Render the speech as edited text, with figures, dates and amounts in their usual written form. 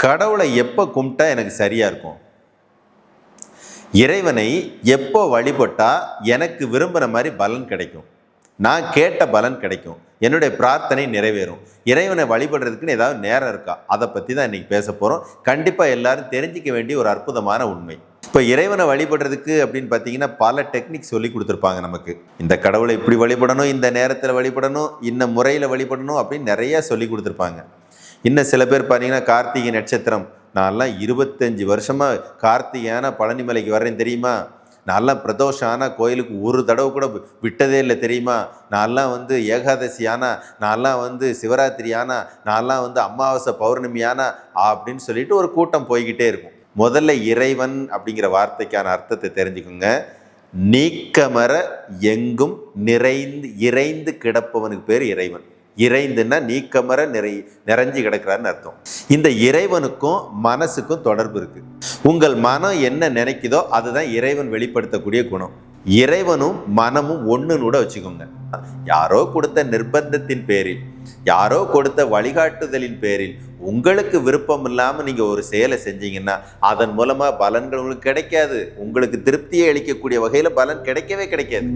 கடவுளை எப்போ கும்பிட்டா எனக்கு சரியாக இருக்கும்? இறைவனை எப்போ வழிபட்டால் எனக்கு விரும்பின மாதிரி பலன் கிடைக்கும், நான் கேட்ட பலன் கிடைக்கும், என்னுடைய பிரார்த்தனை நிறைவேறும்? இறைவனை வழிபடுறதுக்குன்னு ஏதாவது நேரம் இருக்கா? அதை பற்றி தான் இன்றைக்கி பேச போகிறோம். கண்டிப்பாக எல்லாரும் தெரிஞ்சிக்க வேண்டிய ஒரு அற்புதமான உண்மை. இப்போ இறைவனை வழிபடுறதுக்கு அப்படின்னு பார்த்தீங்கன்னா பல டெக்னிக் சொல்லி கொடுத்துருப்பாங்க நமக்கு. இந்த கடவுளை இப்படி வழிபடணும், இந்த நேரத்தில் வழிபடணும், இந்த முறையில் வழிபடணும் அப்படின்னு நிறையா சொல்லி கொடுத்துருப்பாங்க. இன்னும் சில பேர் பார்த்தீங்கன்னா கார்த்திகை நட்சத்திரம், நான்லாம் 25 வருஷமாக கார்த்திகையான பழனிமலைக்கு வர்றேன் தெரியுமா, நான்லாம் பிரதோஷம் ஆனால் கோயிலுக்கு ஒரு தடவை கூட விட்டதே இல்லை தெரியுமா, நான்லாம் ஏகாதசி ஆனால், நான்லாம் சிவராத்திரி ஆனால், நான்லாம் அமாவாசை பௌர்ணமி ஆனால் அப்படின்னு சொல்லிட்டு ஒரு கூட்டம் போய்கிட்டே இருக்கும். முதல்ல இறைவன் அப்படிங்கிற வார்த்தைக்கான அர்த்தத்தை தெரிஞ்சுக்கோங்க. நீக்கமர எங்கும் இறைந்து கிடப்பவனுக்கு பேர் இறைவன். இறைந்துன்னா நீக்கமர நிறைஞ்சு கிடக்கிறான்னு அர்த்தம். இந்த இறைவனுக்கும் மனசுக்கும் தொடர்பு இருக்கு. உங்கள் மனம் என்ன நினைக்குதோ அதுதான் இறைவன் வெளிப்படுத்தக்கூடிய குணம். இறைவனும் மனமும் ஒண்ணுன்னு கூட வச்சுக்கோங்க. யாரோ கொடுத்த நிர்பந்தத்தின் பேரில், யாரோ கொடுத்த வழிகாட்டுதலின் பேரில் உங்களுக்கு விருப்பம் இல்லாம நீங்க ஒரு செயலை செஞ்சீங்கன்னா அதன் மூலமா பலன்கள் உங்களுக்கு கிடைக்காது. உங்களுக்கு திருப்தியை அளிக்கக்கூடிய வகையில பலன் கிடைக்கவே கிடைக்காது.